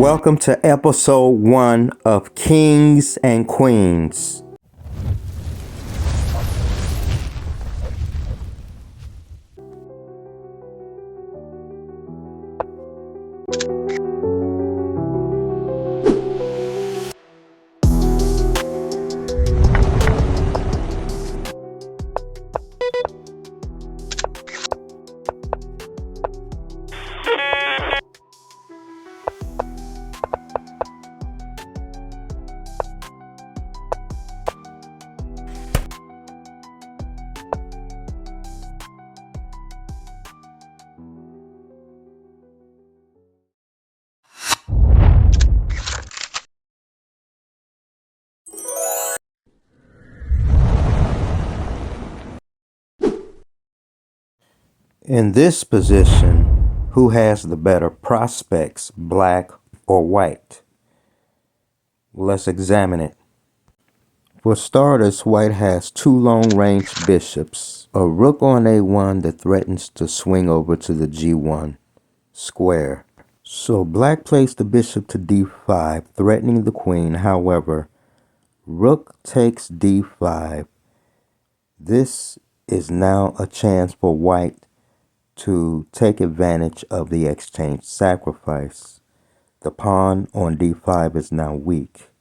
Welcome to episode 1 of Kings and Queens. In this position, who has the better prospects, black or white? Let's examine it. For starters, white has 2 long-range bishops, a rook on a1 that threatens to swing over to the g1 square. So black plays the bishop to d5, threatening the queen. However, rook takes d5. This is now a chance for white to take advantage of the exchange sacrifice. The pawn on d5 is now weak.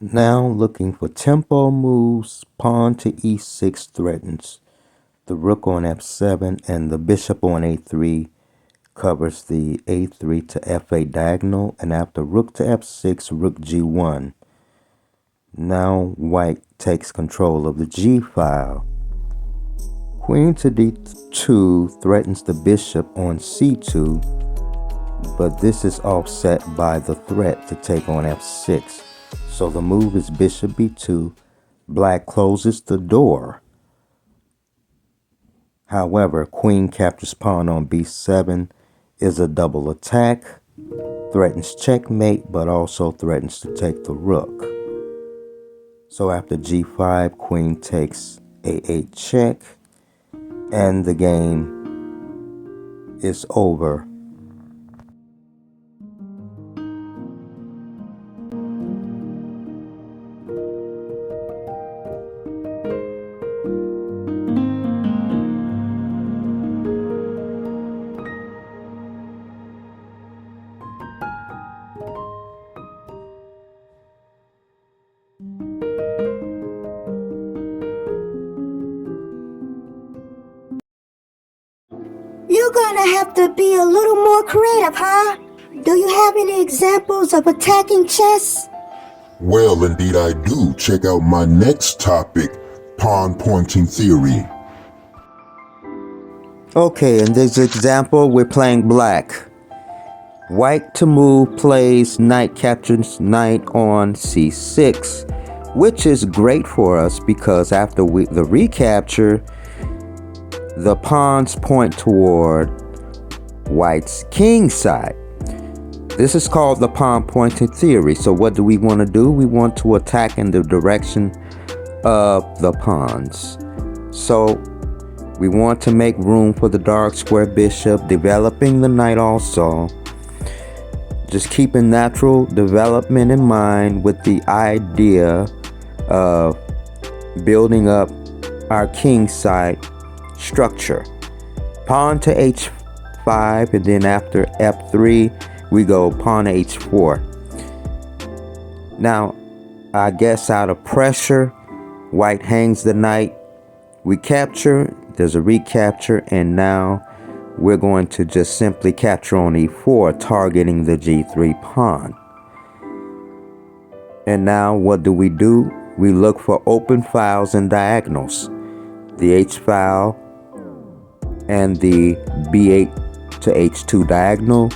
Now looking for tempo moves, pawn to e6 threatens the rook on f7, and the bishop on a3 covers the a3 to f8 diagonal, and after rook to f6, rook g1. Now white takes control of the g file. Queen to d2 threatens the bishop on c2, but this is offset by the threat to take on f6. So the move is bishop b2. Black closes the door. However, queen captures pawn on b7 is a double attack, threatens checkmate, but also threatens to take the rook. So after g5, queen takes a8 check, and the game is over. You're gonna have to be a little more creative, huh? Do you have any examples of attacking chess? Well, indeed I do. Check out my next topic, pawn pointing theory. Okay, in this example, we're playing black. White to move plays knight captures knight on c6, which is great for us because after the recapture, the pawns point toward white's king side. This is called the pawn pointing theory. So what do we want to do? We want to attack in the direction of the pawns. So we want to make room for the dark square bishop, developing the knight also. Just keeping natural development in mind with the idea of building up our king side structure. Pawn to h5, and then after f3 we go pawn to h4. Now I guess out of pressure, white hangs the knight. We capture, there's a recapture, and now we're going to just simply capture on e4, targeting the g3 pawn. And now what do? We look for open files and diagonals. The h file and the b8 to h2 diagonal.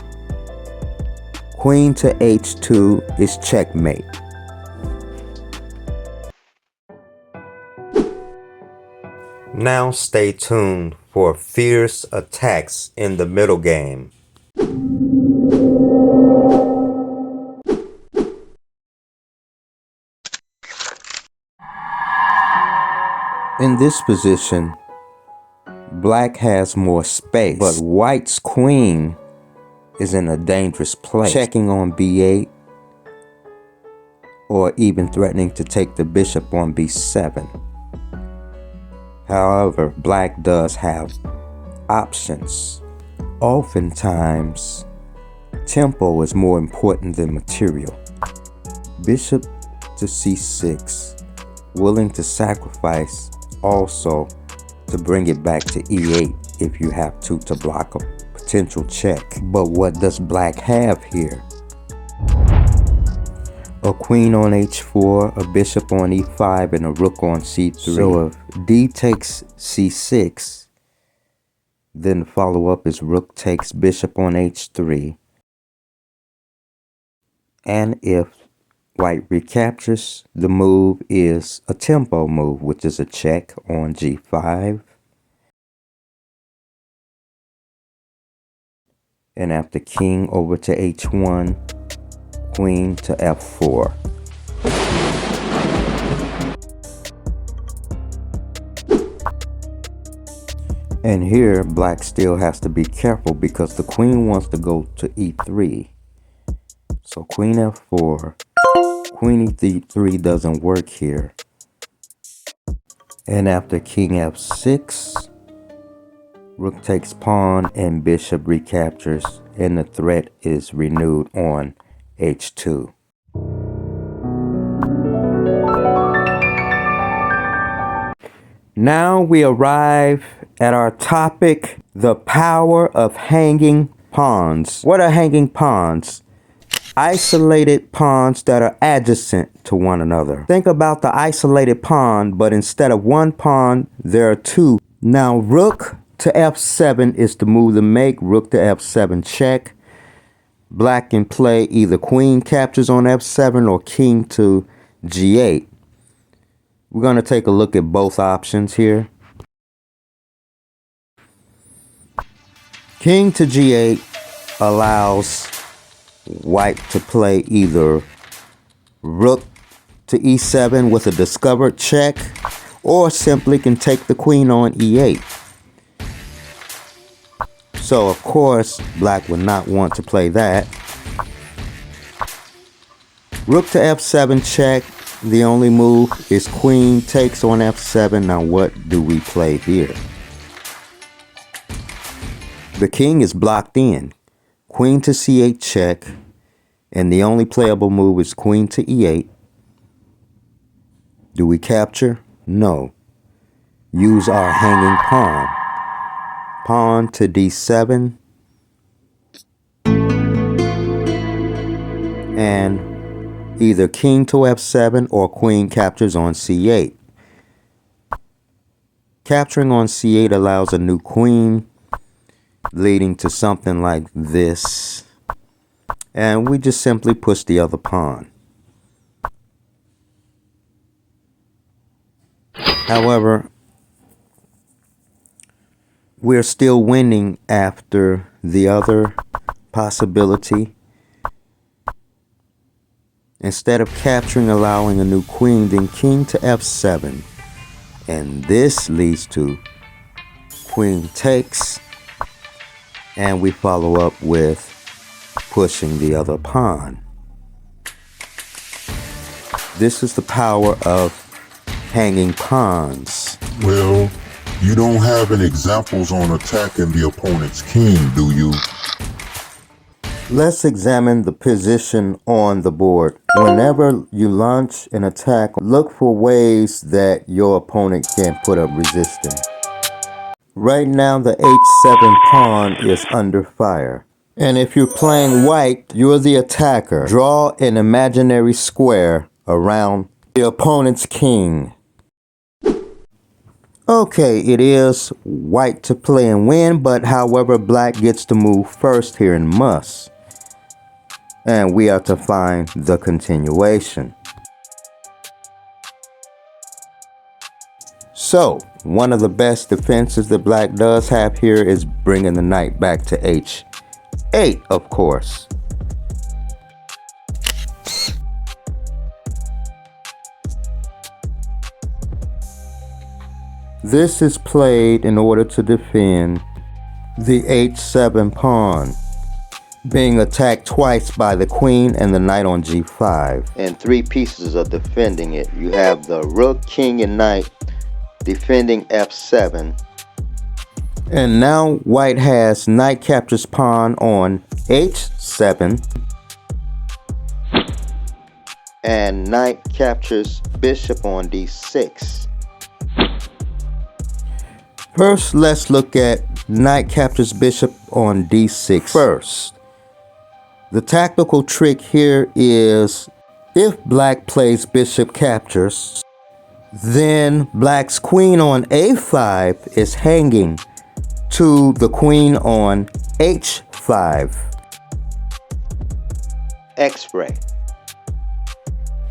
Queen to h2 is checkmate. Now stay tuned for fierce attacks in the middle game. In this position, black has more space, but white's queen is in a dangerous place, checking on b8 or even threatening to take the bishop on b7. However, black does have options. Oftentimes, tempo is more important than material. Bishop to c6, willing to sacrifice also to bring it back to e8 if you have to block a potential check. But what does black have here? A queen on h4, a bishop on e5, and a rook on c3. So if d takes c6, then the follow-up is rook takes bishop on h3. And if white recaptures, the move is a tempo move, which is a check on g5. And after king over to h1, queen to f4. And here, black still has to be careful because the queen wants to go to e3. So queen f4, queen e3 doesn't work here. And after king f6, rook takes pawn and bishop recaptures, and the threat is renewed on h2. Now we arrive at our topic, the power of hanging pawns. What are hanging pawns? Isolated pawns that are adjacent to one another. Think about the isolated pawn, but instead of one pawn, there are two. Now, rook to f7 is the move to make. Rook to f7 check. Black can play either queen captures on f7 or king to g8. We're going to take a look at both options here. King to g8 allows white to play either rook to e7 with a discovered check, or simply can take the queen on e8. So of course, black would not want to play that. Rook to f7 check. The only move is queen takes on f7. Now what do we play here? The king is blocked in. Queen to c8 check. And the only playable move is queen to e8. Do we capture? No. Use our hanging pawn. Pawn to d7. And either king to f7 or queen captures on c8. Capturing on c8 allows a new queen, leading to something like this. And we just simply push the other pawn. However, we're still winning after the other possibility. Instead of capturing, allowing a new queen, then king to f7. And this leads to queen takes. And we follow up with pushing the other pawn. This is the power of hanging pawns. Well, you don't have any examples on attacking the opponent's king, do you? Let's examine the position on the board. Whenever you launch an attack, look for ways that your opponent can put up resistance. Right now, the h7 pawn is under fire. And if you're playing white, you're the attacker. Draw an imaginary square around the opponent's king. Okay, it is white to play and win, but however, black gets to move first here and must. And we are to find the continuation. So, one of the best defenses that black does have here is bringing the knight back to h8, of course. This is played in order to defend the h7 pawn. being attacked twice by the queen and the knight on g5. And three pieces are defending it. You have the rook, king, and knight defending f7. And now white has knight captures pawn on h7. And knight captures bishop on d6. First, let's look at knight captures bishop on d6 first. The tactical trick here is if black plays bishop captures, then black's queen on a5 is hanging to the queen on h5. X-ray.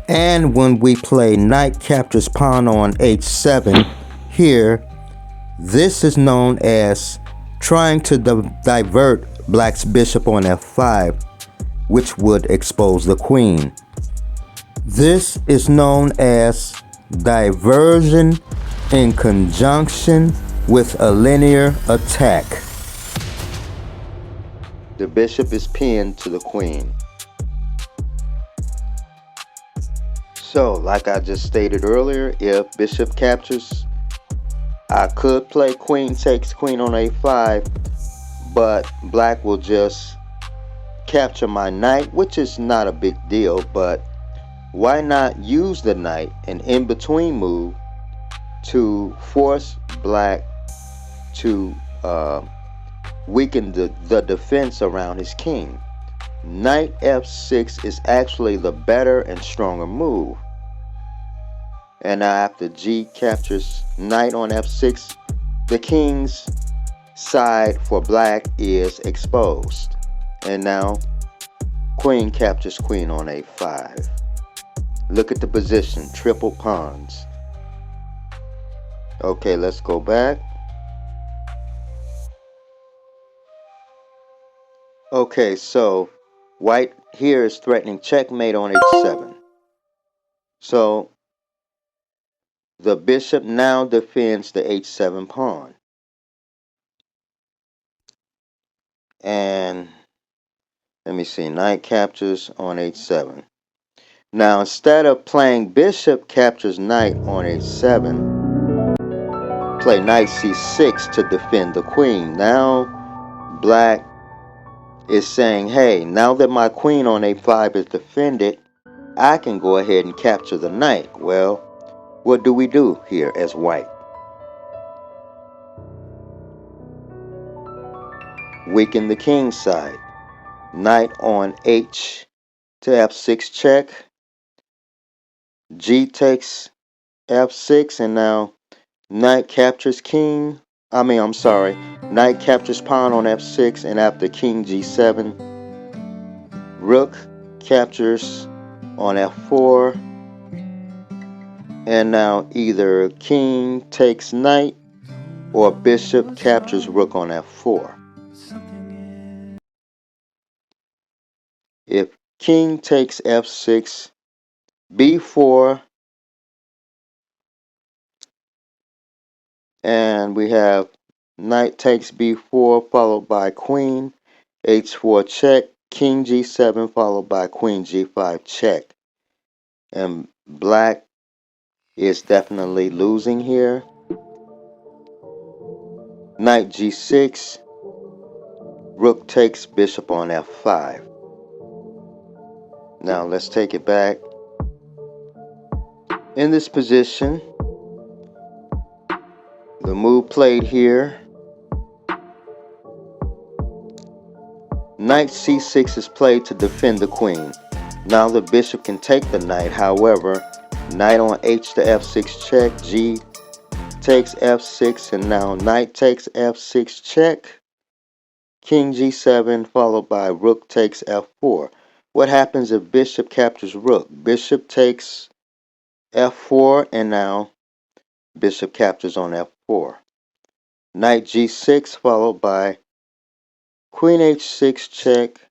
And when we play knight captures pawn on h7 here, this is known as trying to divert black's bishop on f5, which would expose the queen. This is known as diversion in conjunction with a linear attack. The bishop is pinned to the queen. So, like I just stated earlier, if bishop captures, I could play queen takes queen on a5, but black will just capture my knight, which is not a big deal, but why not use the knight, an in-between move, to force black to weaken the defense around his king. Knight f6 is actually the better and stronger move. And now after g captures knight on f6, the king's side for black is exposed. And now queen captures queen on a5. Look at the position, triple pawns. Okay, let's go back. Okay, so white here is threatening checkmate on h7. So the bishop now defends the h7 pawn. And let me see, knight captures on h7. Now instead of playing bishop captures knight on h7, play knight c6 to defend the queen. Now black is saying, hey, now that my queen on a5 is defended, I can go ahead and capture the knight. Well, what do we do here as white? Weaken the king's side. Knight on h to f6 check. G takes f6, and now knight captures king. Knight captures pawn on f6, and after king g7, rook captures on f4, and now either king takes knight or bishop captures rook on f4. If king takes f6, b4, and we have knight takes b4 followed by queen h4 check, king g7 followed by queen g5 check. And black is definitely losing here. Knight g6, rook takes bishop on f5. Now let's take it back. In this position, the move played here, knight c6 is played to defend the queen. Now the bishop can take the knight. However, knight on h to f6 check, g takes f6, and now knight takes f6 check, king g7 followed by rook takes f4. What happens if bishop captures rook? Bishop takes f4, and now bishop captures on f4. Knight g6 followed by queen h6 check,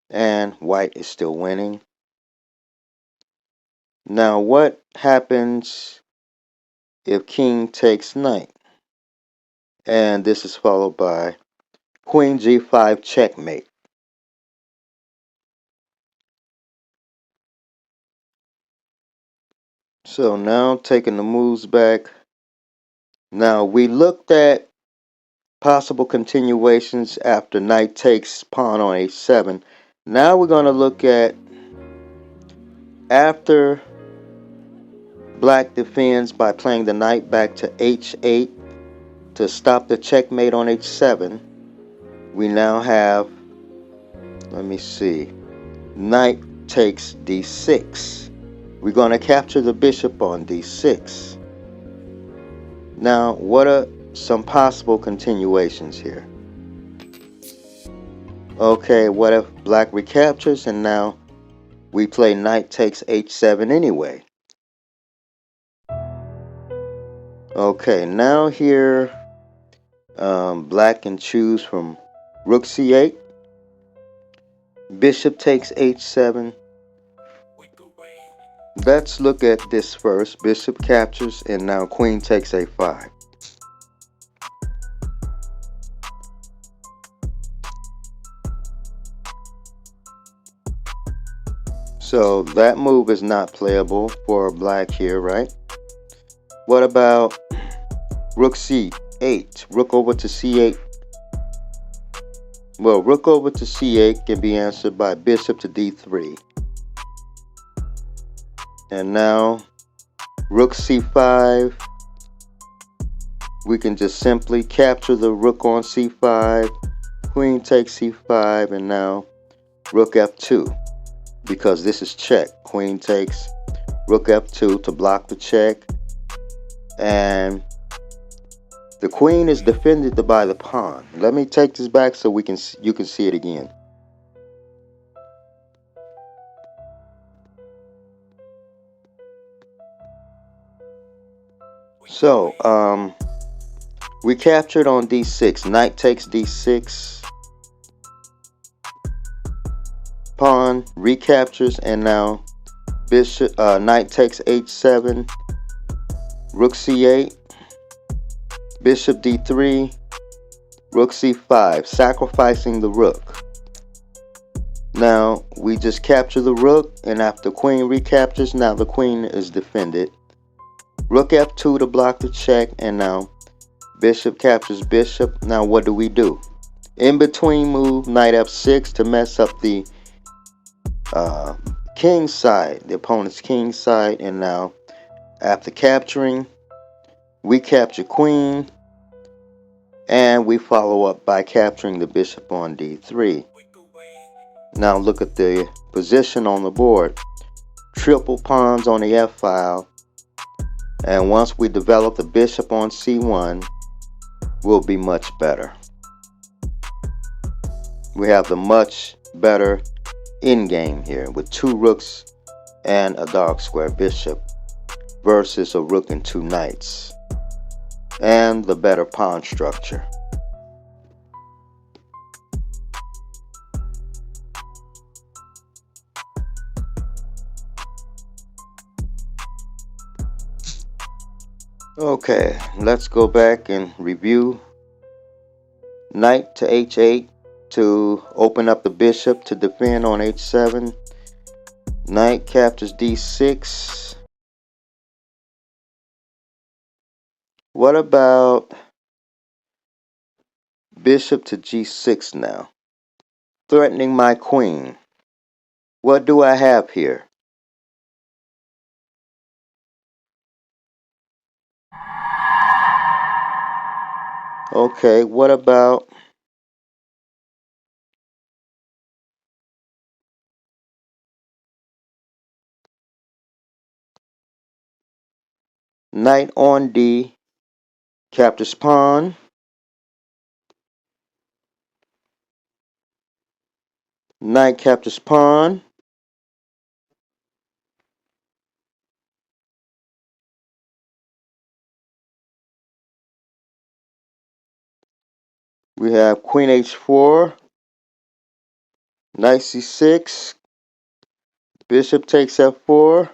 and white is still winning. Now what happens if king takes knight? And this is followed by Queen G5 checkmate. So now taking the moves back. Now we looked at possible continuations after knight takes pawn on h7. Now we're going to look at after black defends by playing the knight back to h8 to stop the checkmate on h7. We now have, let me see, knight takes d6. We're going to capture the bishop on d6. Now, what are some possible continuations here? Okay, what if black recaptures and now we play knight takes h7 anyway? Okay, now here black can choose from rook c8, bishop takes h7. Let's look at this first. Bishop captures and now queen takes a5. So that move is not playable for black here, right? What about rook c8? Rook over to c8. Well, rook over to c8 can be answered by bishop to d3. And now rook c5. We can just simply capture the rook on c5. Queen takes c5 and now rook f2. Because this is check. Queen takes rook f2 to block the check. And the queen is defended by the pawn. Let me take this back so you can see it again. So, we captured on d6. Knight takes d6. Pawn recaptures and now bishop knight takes h7. Rook c8. Bishop d3. Rook c5, sacrificing the rook. Now we just capture the rook, and after queen recaptures, now the queen is defended. Rook f2 to block the check, and now bishop captures bishop. Now what do? In between move, knight f6 to mess up the king side, the opponent's king side, and now after capturing, we capture queen, and we follow up by capturing the bishop on d3. Now look at the position on the board. Triple pawns on the f-file, and once we develop the bishop on c1, we'll be much better. We have the much better endgame here with two rooks and a dark square bishop versus a rook and two knights, and the better pawn structure. Okay, let's go back and review. Knight to h8 to open up the bishop to defend on h7. Knight captures d6. What about bishop to g6 now? Threatening my queen. What do I have here? Okay, what about knight on d, captures pawn. Knight captures pawn. We have queen h4. Knight c6. Bishop takes f4.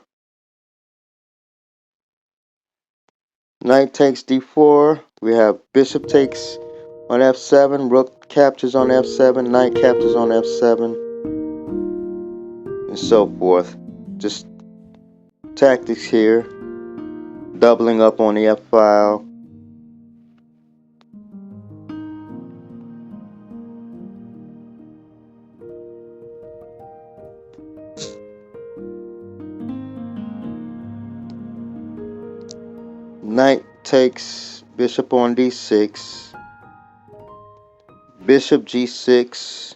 Knight takes d4. We have bishop takes on f7. Rook captures on f7, knight captures on f7, and so forth. Just tactics here, doubling up on the f file. Knight takes bishop on d6, bishop g6.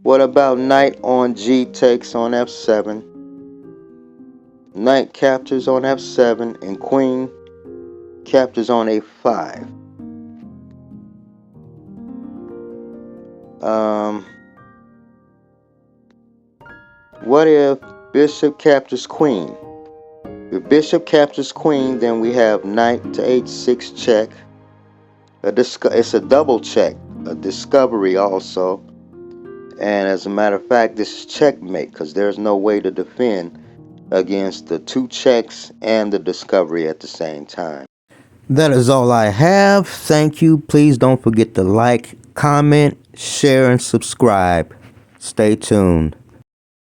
What about knight on g takes on f7? Knight captures on f7 and queen captures on a5. What if bishop captures queen? If bishop captures queen, then we have knight to h6 check. It's a double check, a discovery also. And as a matter of fact, this is checkmate because there's no way to defend against the two checks and the discovery at the same time. That is all I have. Thank you. Please don't forget to like, comment, share, and subscribe. Stay tuned.